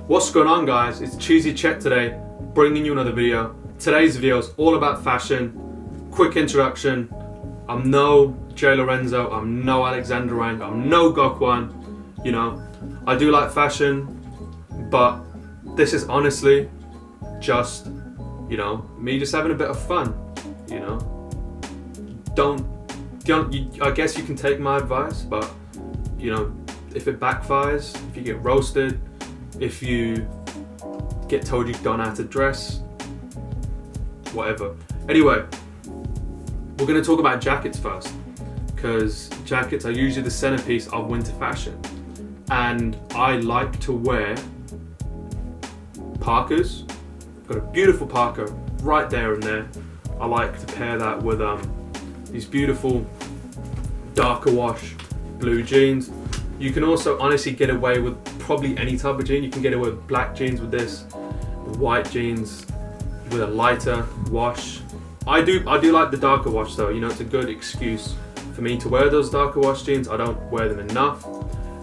What's going on, guys? It's Cheesy Chet today, bringing you another video. Today's video is all about fashion. Quick introduction. I'm no Jay Lorenzo, I'm no Alexander Wang, I'm no Gokwan. You know, I do like fashion, but this is honestly just, you know, me just having a bit of fun. You know, I guess you can take my advice, but you know, if it backfires, if you get roasted, if you get told you don't know how to dress, whatever. Anyway, we're going to talk about jackets first, because jackets are usually the centerpiece of winter fashion, and I like to wear parkas. I've got a beautiful parka right there and there. I like to pair that with these beautiful darker wash blue jeans. You can also honestly get away with probably any type of jean. You can get away with black jeans with this, with white jeans with a lighter wash. I do like the darker wash though. You know, it's a good excuse for me to wear those darker wash jeans. I don't wear them enough.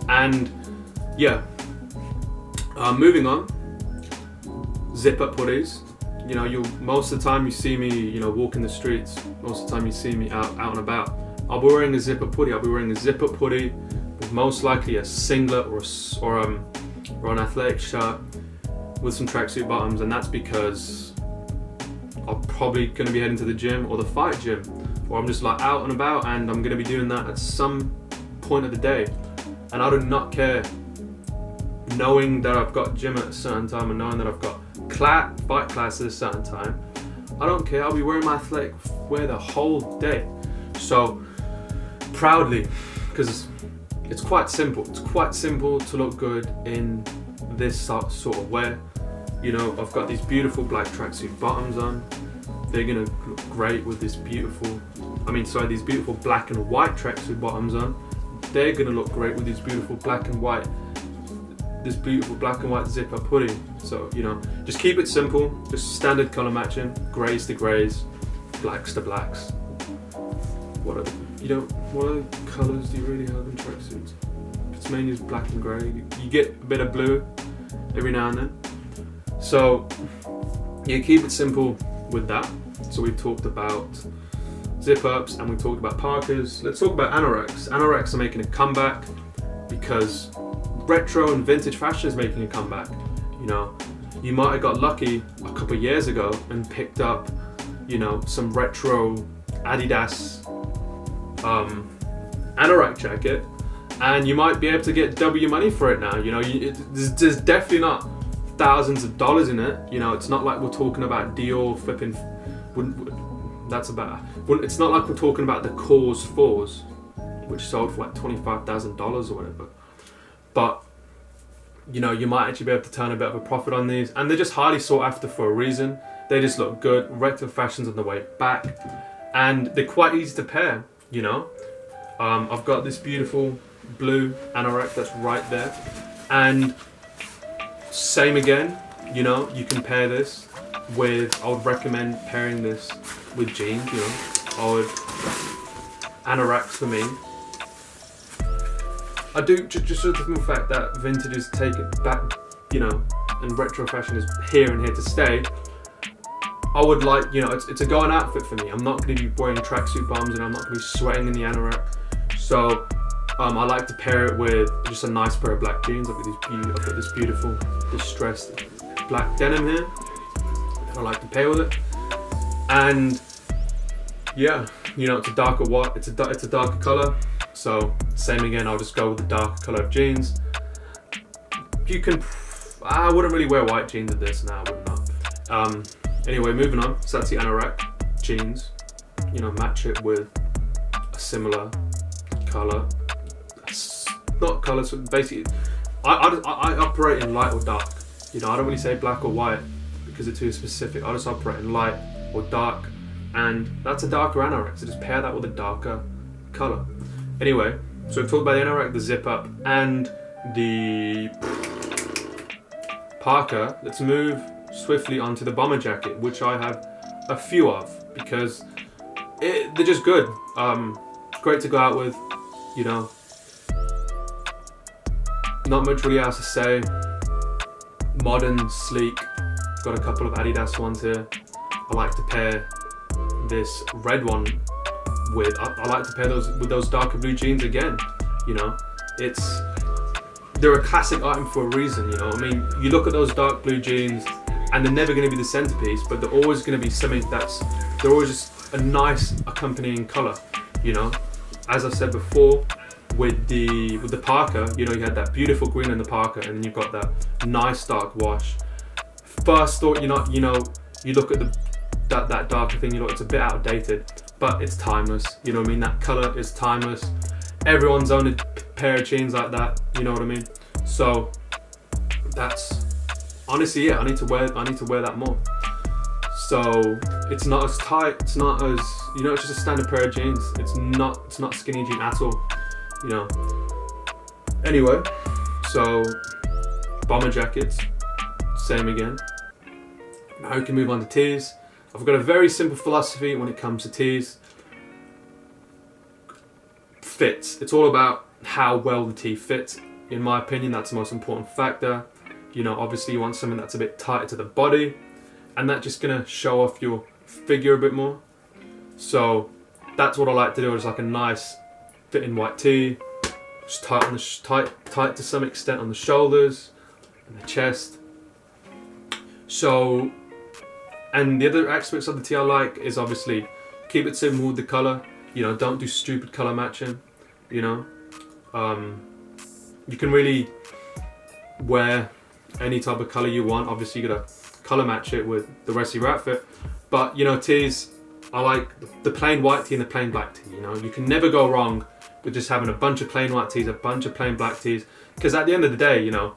And yeah, moving on, zip up hoodies. You know, most of the time you see me, you know, walking the streets. Most of the time you see me out and about. I'll be wearing a zip up hoodie. I'll be wearing a zip up hoodie with most likely a singlet or an athletic shirt with some tracksuit bottoms, and that's because I'm probably going to be heading to the gym or the fight gym, or I'm just like out and about, and I'm going to be doing that at some point of the day. And I do not care, knowing that I've got gym at a certain time and knowing that I've got fight class at a certain time. I don't care. I'll be wearing my athletic wear the whole day. So proudly, because it's quite simple. It's quite simple to look good in this sort of wear. You know, I've got these beautiful black tracksuit bottoms on. They're gonna look great with these beautiful black and white tracksuit bottoms on. They're gonna look great with these beautiful black and white zip up hoodie. So, you know, just keep it simple, just standard color matching, grays to grays, blacks to blacks. What other colors do you really have in tracksuits? It's mainly just black and gray. You get a bit of blue every now and then. So yeah, keep it simple with that. So we've talked about zip ups and we've talked about parkas. Let's talk about anoraks. Anoraks are making a comeback because retro and vintage fashion is making a comeback. You know, you might have got lucky a couple of years ago and picked up, you know, some retro Adidas anorak jacket, and you might be able to get double your money for it now. You know, there's definitely not thousands of dollars in it. You know, it's not like we're talking about Dior flipping. It's not like we're talking about the Kors 4s, which sold for like $25,000 or whatever. But you know, you might actually be able to turn a bit of a profit on these, and they're just highly sought after for a reason. They just look good. Retro fashion's on the way back, and they're quite easy to pair. You know, I've got this beautiful blue anorak that's right there, and same again. You know, you can pair this with. I would recommend pairing this with jeans. You know, anoraks for me. I do just for the fact that vintage is taken back, you know, and retro fashion is here and here to stay. I would like, you know, it's a going outfit for me. I'm not going to be wearing tracksuit bottoms, and I'm not going to be sweating in the anorak. So I like to pair it with just a nice pair of black jeans. I've got this beautiful distressed black denim here. I like to pair with it, and yeah, you know, it's a darker color. So same again, I'll just go with the darker color of jeans. I wouldn't really wear white jeans with this now, I would not. Anyway, moving on. So that's the anorak jeans. You know, match it with a similar color. Not color, so basically, I operate in light or dark. You know, I don't really say black or white because they're too specific. I just operate in light or dark, and that's a darker anorak. So just pair that with a darker color. Anyway, so we've talked about the anorak, the zip up, and the parka. Let's move swiftly onto the bomber jacket, which I have a few of because they're just good. Great to go out with, you know. Not much really else to say. modern, sleek. Got a couple of Adidas ones here. I like to pair this red one with, I like to pair those with those darker blue jeans again. You know, they're a classic item for a reason, you know. I mean, you look at those dark blue jeans and they're never going to be the centerpiece, but they're always going to be something they're always just a nice accompanying color, you know. As I said before, with the Parker, you know, you had that beautiful green in the Parker, and then you've got that nice dark wash. First thought, you look at that darker thing, you know, it's a bit outdated, but it's timeless. You know what I mean? That color is timeless. Everyone's owned a pair of jeans like that. You know what I mean? So that's honestly, yeah, I need to wear that more. So it's not as tight. It's not as, you know, it's just a standard pair of jeans. It's not skinny jean at all. You know. Anyway, so bomber jackets, same again. Now we can move on to tees. I've got a very simple philosophy when it comes to tees. Fits. It's all about how well the tee fits. In my opinion, that's the most important factor. You know, obviously you want something that's a bit tighter to the body, and that's just gonna show off your figure a bit more. So that's what I like to do. Is like a nice fitting white tee, just tight on the tight to some extent on the shoulders and the chest. So, and the other aspects of the tee I like is obviously keep it simple with the color. You know, don't do stupid color matching. You know, you can really wear any type of color you want. Obviously, you gotta color match it with the rest of your outfit. But you know, tees, I like the plain white tee and the plain black tee. You know, you can never go wrong with just having a bunch of plain white tees, a bunch of plain black tees. Because at the end of the day, you know,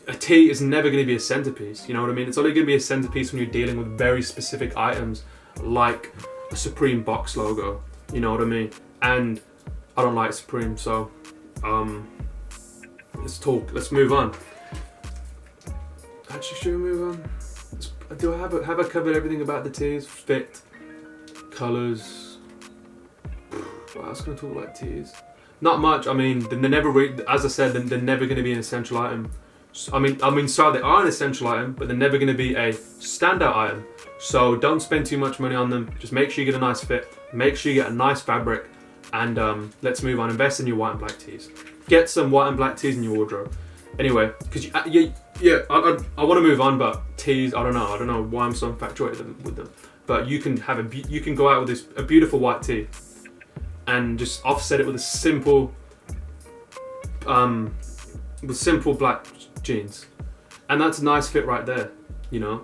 a tee is never going to be a centerpiece. You know what I mean? It's only going to be a centerpiece when you're dealing with very specific items, like a Supreme box logo. You know what I mean? And I don't like Supreme, so let's move on. Actually, should we move on? Have I covered everything about the tees? Fit, colors. What else can I talk about tees? Not much. I mean, they're never, as I said, they're never going to be an essential item. I mean, sorry, they are an essential item, but they're never going to be a standout item. So don't spend too much money on them. Just make sure you get a nice fit. Make sure you get a nice fabric, and let's move on. Invest in your white and black tees. Get some white and black tees in your wardrobe. Anyway, because I want to move on, but tees, I don't know why I'm so infatuated with them. But you can go out with a beautiful white tee, and just offset it with a simple black jeans, and that's a nice fit right there. You know,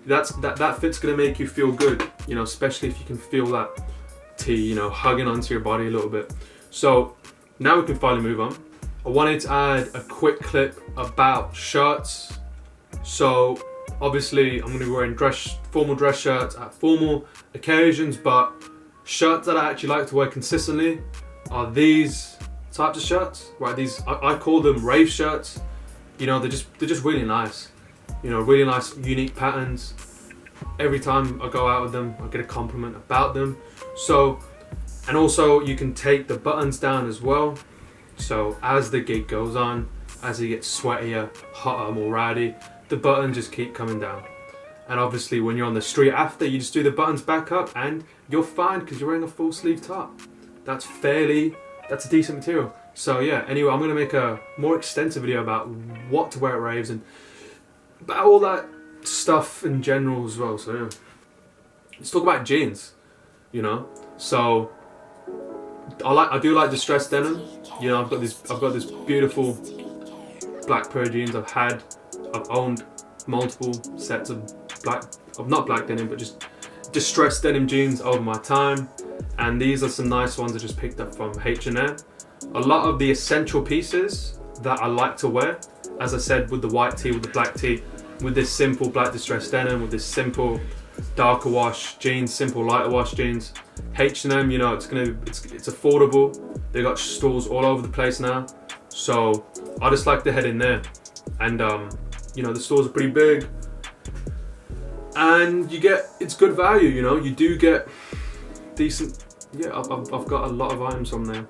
that fit's gonna make you feel good. You know, especially if you can feel that tee, you know, hugging onto your body a little bit. So now we can finally move on. I wanted to add a quick clip about shirts. So obviously I'm gonna be wearing formal dress shirts at formal occasions, but shirts that I actually like to wear consistently are these types of shirts, right? These, I call them rave shirts. You know, they're just really nice. You know, really nice, unique patterns. Every time I go out with them, I get a compliment about them. So, and also you can take the buttons down as well. So as the gig goes on, as it gets sweatier, hotter, more rowdy, the buttons just keep coming down. And obviously when you're on the street after, you just do the buttons back up and you're fine because you're wearing a full sleeve top. That's a decent material. So yeah, anyway, I'm gonna make a more extensive video about what to wear at raves and about all that stuff in general as well. So yeah, let's talk about jeans, you know. So I do like distressed denim. You know, I've got this beautiful black pair of jeans I've owned multiple sets of not black denim, but just distressed denim jeans over my time, and these are some nice ones I just picked up from H&M. A lot of the essential pieces that I like to wear, as I said, with the white tee, with the black tee, with this simple black distressed denim, with this simple darker wash jeans, simple lighter wash jeans. H&M, you know, it's affordable. They got stores all over the place now, so I just like to head in there, and you know, the stores are pretty big, and it's good value. You know, you do get decent. Yeah, I've got a lot of items from there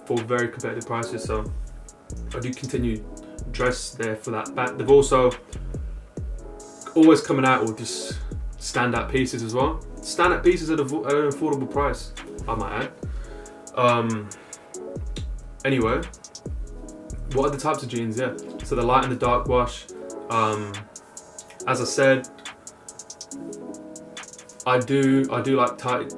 for very competitive prices, so I do continue dress there for that back. They've also always coming out with just standout pieces as well. Standout pieces at an affordable price, I might add. Anyway, what are the types of jeans? Yeah, so the light and the dark wash. As I said, I do like tight.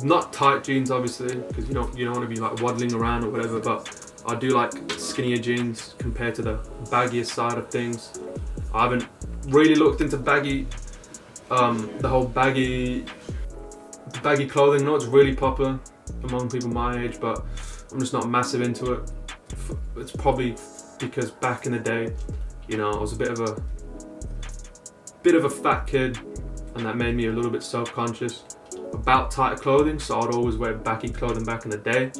Not tight jeans, obviously, because you don't want to be like waddling around or whatever. But I do like skinnier jeans compared to the baggier side of things. I haven't really looked into baggy, the whole baggy clothing. I know it's really popular among people my age, but I'm just not massive into it. It's probably because back in the day, you know, I was a bit of a fat kid, and that made me a little bit self-conscious about tight clothing, so I'd always wear baggy clothing back in the day.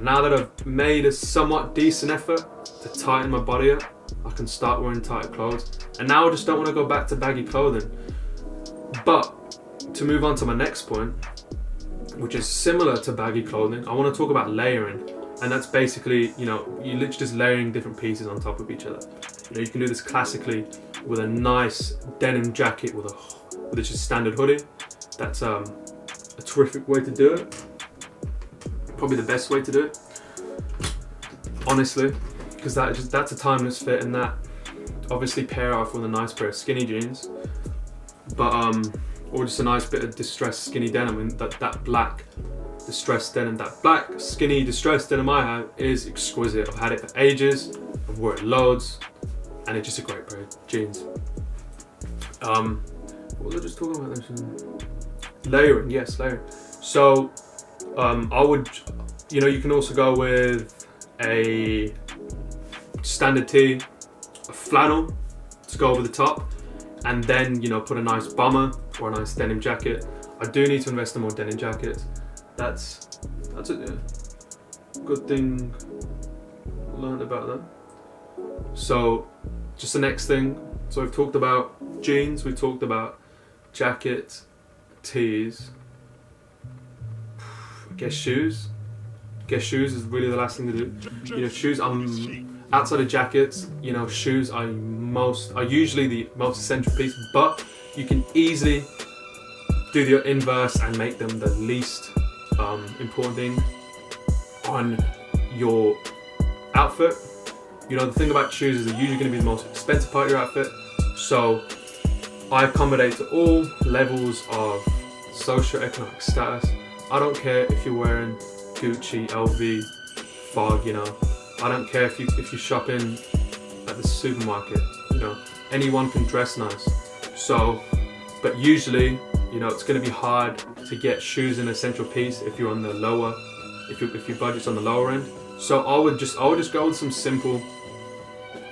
Now that I've made a somewhat decent effort to tighten my body up, I can start wearing tight clothes. And now I just don't want to go back to baggy clothing. But to move on to my next point, which is similar to baggy clothing, I want to talk about layering. And that's basically, you know, you're literally just layering different pieces on top of each other. You know, you can do this classically with a nice denim jacket with just a standard hoodie. That's a terrific way to do it. Probably the best way to do it, honestly, because that's a timeless fit, and that obviously pair off with a nice pair of skinny jeans, but or just a nice bit of distressed skinny denim. And that black distressed denim, that black skinny distressed denim I have is exquisite. I've had it for ages. I've worn it loads, and it's just a great pair of jeans. What was I just talking about? Layering, yes, layering. So I would, you know, you can also go with a standard tee, a flannel to go over the top, and then, you know, put a nice bomber or a nice denim jacket. I do need to invest in more denim jackets. That's a good thing learned about that. So just the next thing. So we've talked about jeans, we've talked about jackets, tees. I guess shoes. Is really the last thing to do. You know, shoes. Outside of jackets, you know, shoes are usually the most essential piece, but you can easily do the inverse and make them the least important thing on your outfit. You know, the thing about shoes is they're usually going to be the most expensive part of your outfit. So I accommodate to all levels of socio-economic status. I don't care if you're wearing Gucci, LV, Fog, you know. I don't care if you're shopping at the supermarket, you know. Anyone can dress nice. So, but usually, you know, it's going to be hard to get shoes an essential piece if you're on the lower, if your budget's on the lower end. So I would just go with some simple,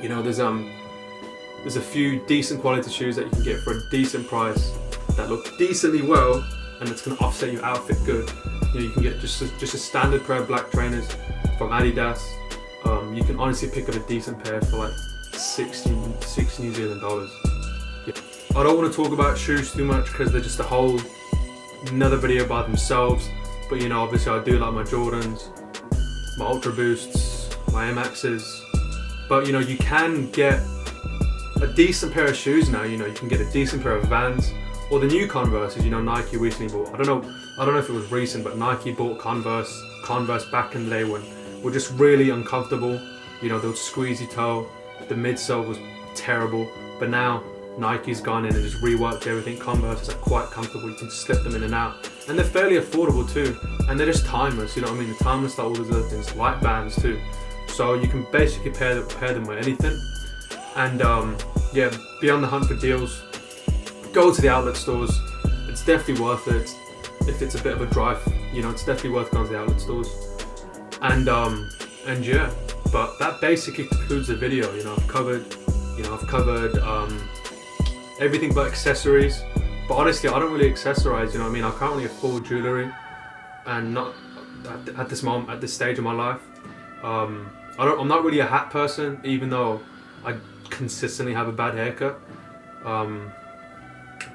you know, there's a few decent quality shoes that you can get for a decent price that look decently well, and it's going to offset your outfit good. You know, you can get just a standard pair of black trainers from Adidas. You can honestly pick up a decent pair for like 60 New Zealand dollars. Yeah. I don't want to talk about shoes too much because they're just a whole another video by themselves. But you know, obviously I do like my Jordans, my Ultra Boosts, my Air Maxes. But you know, you can get a decent pair of shoes now. You know, you can get a decent pair of Vans or the new Converses. You know, Nike recently bought. I don't know if it was recent, but Nike bought Converse back in the day when were just really uncomfortable. You know, they would squeeze your toe. The midsole was terrible. But now Nike's gone in and just reworked everything. Converse are quite comfortable. You can slip them in and out, and they're fairly affordable too. And they're just timeless. You know what I mean? They're timeless like all these other things, like Vans too. So you can basically pair them with anything. And yeah, be on the hunt for deals. Go to the outlet stores. It's definitely worth it. If it's a bit of a drive, you know, it's definitely worth going to the outlet stores. And yeah, but that basically concludes the video. You know, I've covered everything but accessories. But honestly, I don't really accessorize. You know what I mean? I can't really afford jewelry, and not at this moment, at this stage of my life. I'm not really a hat person, even though I consistently have a bad haircut.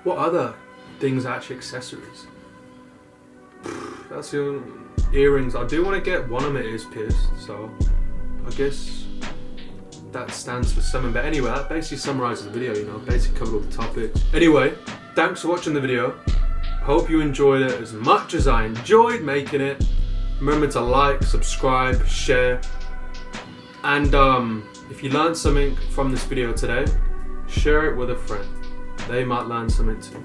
What other things are actually accessories? That's your earrings. I do want to get one of my ears pierced, so I guess that stands for something. But anyway, that basically summarizes the video, you know, basically covered all the topics. Anyway, thanks for watching the video. Hope you enjoyed it as much as I enjoyed making it. Remember to like, subscribe, share, and if you learned something from this video today, share it with a friend. They might learn something too.